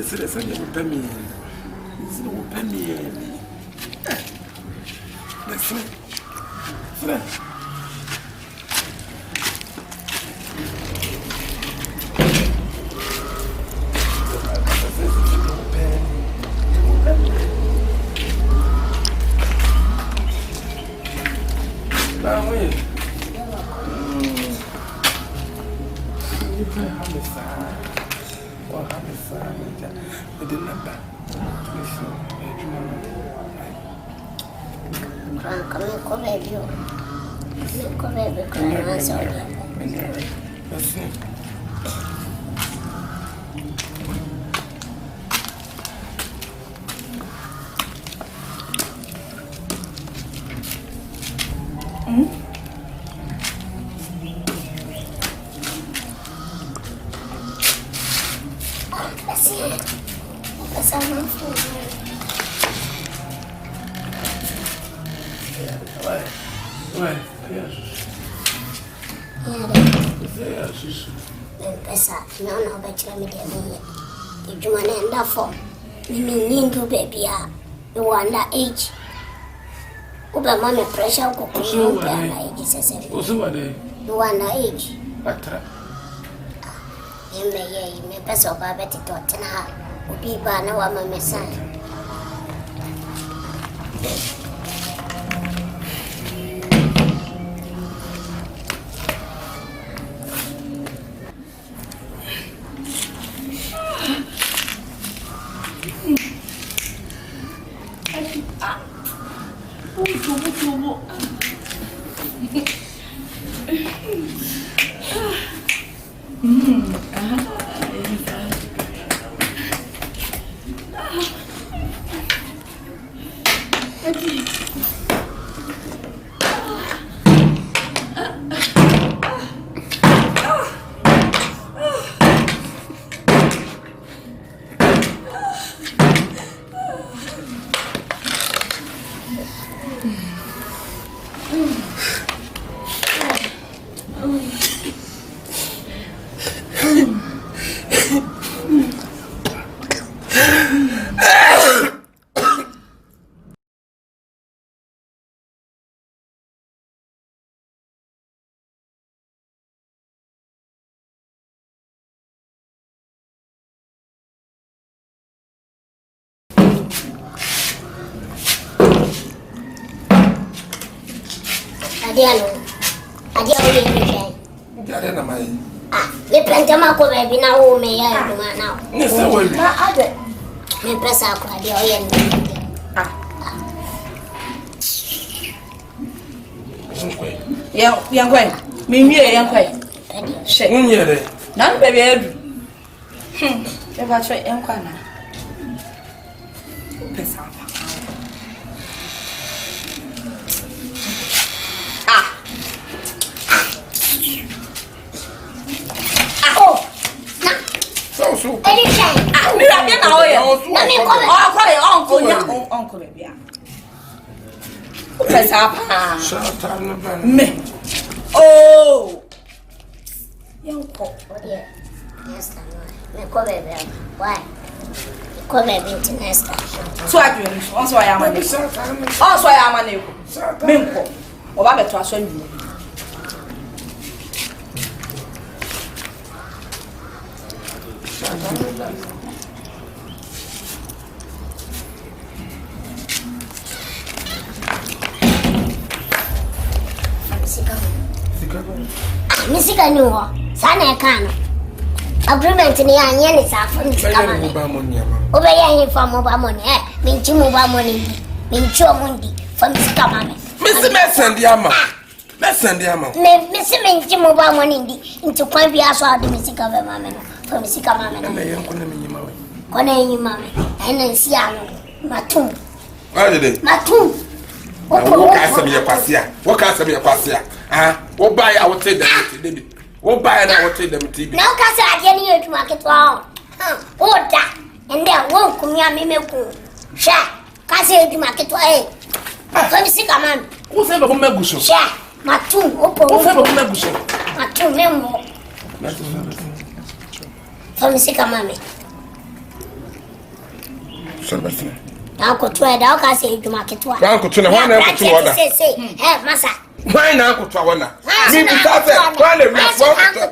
Seriously, you will pay me. You will pay me. Listen. Now, wait. You can have a sign. Or have a sign with the number. Come baby. Come baby. I'm sorry. Listen. No, but let me tell you, if you want to end up for me, to baby, you want that age. Uber mommy pressure cook, you want that age. You may pass over Betty Tottenham, who be by no one, my son. Me pentama ko baby na wo me ya duma na. Ne se wo bi. Na ade. Me pesa ko ade o ye ni. Yang kwai. Mi mie yang kwai. She. Unyere. Nan baby edu. E ba twa yang kwa na. Pesa. Mira bien ahora. Uncle baby. Pesa pa. Me. Oh. Yanko. Yes, me ko baby. Why? Ko baby nesta. So adwene so on so ya ma ne. On so ya ma ne. Me nko. Oba beto aso ndu. Misika ni wo. Sana e kan. Agreement ni anye ni safu ni kama. Obe ya yin fa mo ba money minchi mo ba money. Minchi o mundi fa misika mama. Misi mesendi ama. Mesendi ama. Misi minchi mo ba money ndi. Nti kwa bi aso ade misika be mama no. Fa misika mama no. Na yen ko na menyima we. Ko na yin mama. Ena nsi ano. Matum. Why did Matum. Wo ka asem ye kwasia. Wo ka asem ye kwasia. Wo buy I will take them today. Wo buy na wo take them TV. Na ka sa ade ni yetuma ketwa. O da. Ende wo kumia memeku. Sha. Ka sa yetuma ketwa Fa misika mama. Wo se be ko meguso. Sha. Matum. Opo. Wo se be ko meguso. Matum membo. Fa misika mama. So before. Uncle Twa, the Uncle say to market one. Uncle Tuna, one Uncle Tuna. Hey, Massa. Why now, Uncle Twana?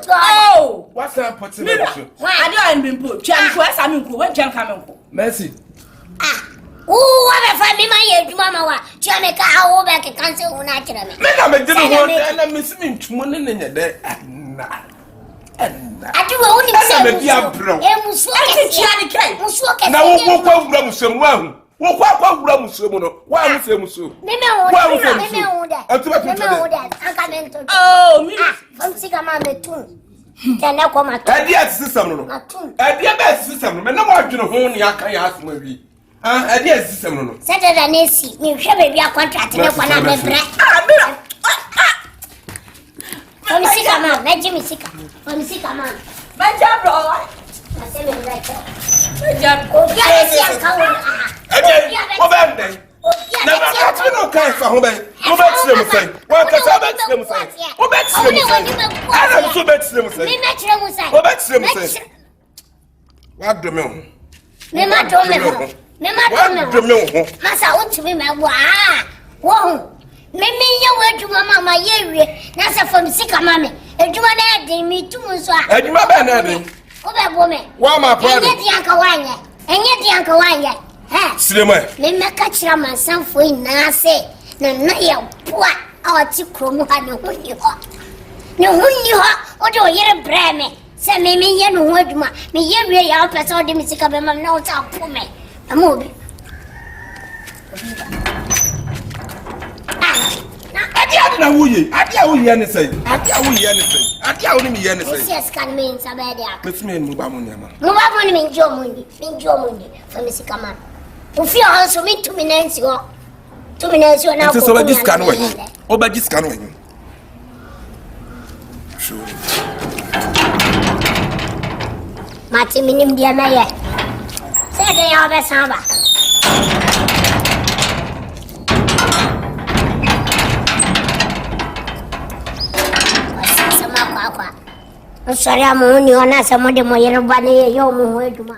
Oh, what's up? What's up? I don't been put. I'm when Jan coming. Mercy. Oh, I find me my mama. Jamaica, how back a cancer who naturally. Madam, I didn't miss me to one in your day. I do only say, Mimi you went to mama ye nasa from sika mama ejuma na de mi tumu so a ejuma ba na de wo be bo me wa ma pa de enye di anka wanye ha sinema me meka kira mansanfo ina se na ya poa a ti kromu ha ne huni ho o de o yere breme se me ye no ho aduma me ye wie ya pese o de mi sika be mam na o ta po me amobi na wuye adia wuye ne sei adia wuye ne sei adia woni mi ye ne sei yes can mean sabadia mesme mu ba mo nyama mu ba mo ni mi njo mundi fa mi sika man o fi o so mi tumi na nsi ho na ko so ba discan we o ba discan we sure mati minim dia na ye se de ya be samba Sorry, I'm only on us. I'm on the Moyer Bunny. You're more.